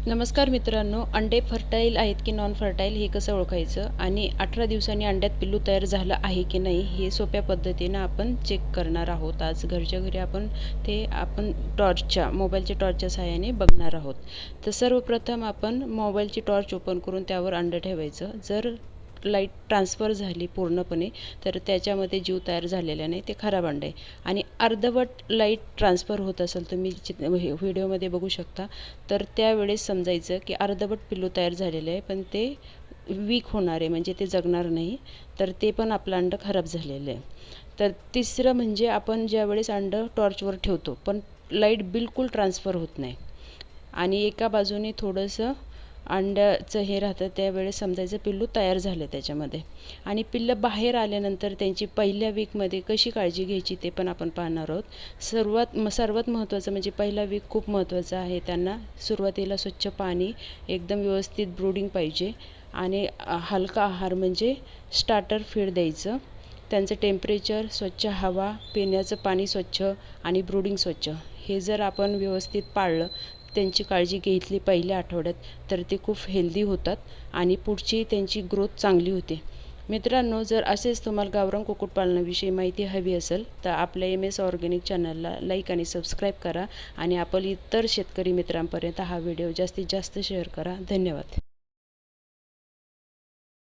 नमस्कार मित्रांनो, अंडे फर्टाईल आहेत की नॉन फर्टाईल हे कसं ओळखायचं आणि 18 दिवसांनी अंड्यात पिल्लू तयार झालं आहे की नाही हे सोप्या पद्धतीनं आपण चेक करणार आहोत. आज घरच्या घरी आपण मोबाईलच्या टॉर्चच्या सहाय्याने बघणार आहोत. तर सर्वप्रथम आपण मोबाईलची टॉर्च ओपन करून त्यावर अंडं ठेवायचं. जर लाईट ट्रान्सफर झाली पूर्णपणे तर त्याच्यामध्ये जीव तयार झालेला नाही, ते खराब अंडे आहे. आणि अर्धवट लाईट ट्रान्सफर होत असेल, तुम्ही व्हिडिओमध्ये बघू शकता, तर त्यावेळेस समजायचं की अर्धवट पिल्लू तयार झालेलं आहे, पण ते वीक होणार आहे, म्हणजे ते जगणार नाही, तर ते पण आपलं अंडं खराब झालेलं आहे. तर तिसरं म्हणजे आपण ज्यावेळेस अंडं टॉर्चवर ठेवतो पण लाईट बिलकुल ट्रान्सफर होत नाही आणि एका बाजूने थोडंसं अंड्याचं हे राहतं, त्यावेळेस समजायचं पिल्लू तयार झालं त्याच्यामध्ये. आणि पिल्लं बाहेर आल्यानंतर त्यांची पहिल्या वीकमध्ये कशी काळजी घ्यायची ते पण आपण पाहणार आहोत. सर्वात महत्त्वाचं म्हणजे पहिला वीक खूप महत्त्वाचा आहे. त्यांना सुरुवातीला स्वच्छ पाणी, एकदम व्यवस्थित ब्रूडिंग पाहिजे आणि हलका आहार म्हणजे स्टार्टर फीड द्यायचं. त्यांचं टेम्परेचर, स्वच्छ हवा, पिण्याचं पाणी स्वच्छ आणि ब्रूडिंग स्वच्छ, हे जर आपण व्यवस्थित पाळलं, त्यांची काळजी घेतली पहिल्या आठवड्यात, तर ते खूप हेल्दी होतात आणि पुढची त्यांची ग्रोथ चांगली होते. मित्रांनो, जर असेच तुम्हाला गावरान कुक्कुटपालनाविषयी माहिती हवी असेल तर आपल्या MS ऑर्गॅनिक चॅनलला लाईक आणि सबस्क्राईब करा आणि आपण इतर शेतकरी मित्रांपर्यंत हा व्हिडिओ जास्तीत जास्त शेअर करा. धन्यवाद.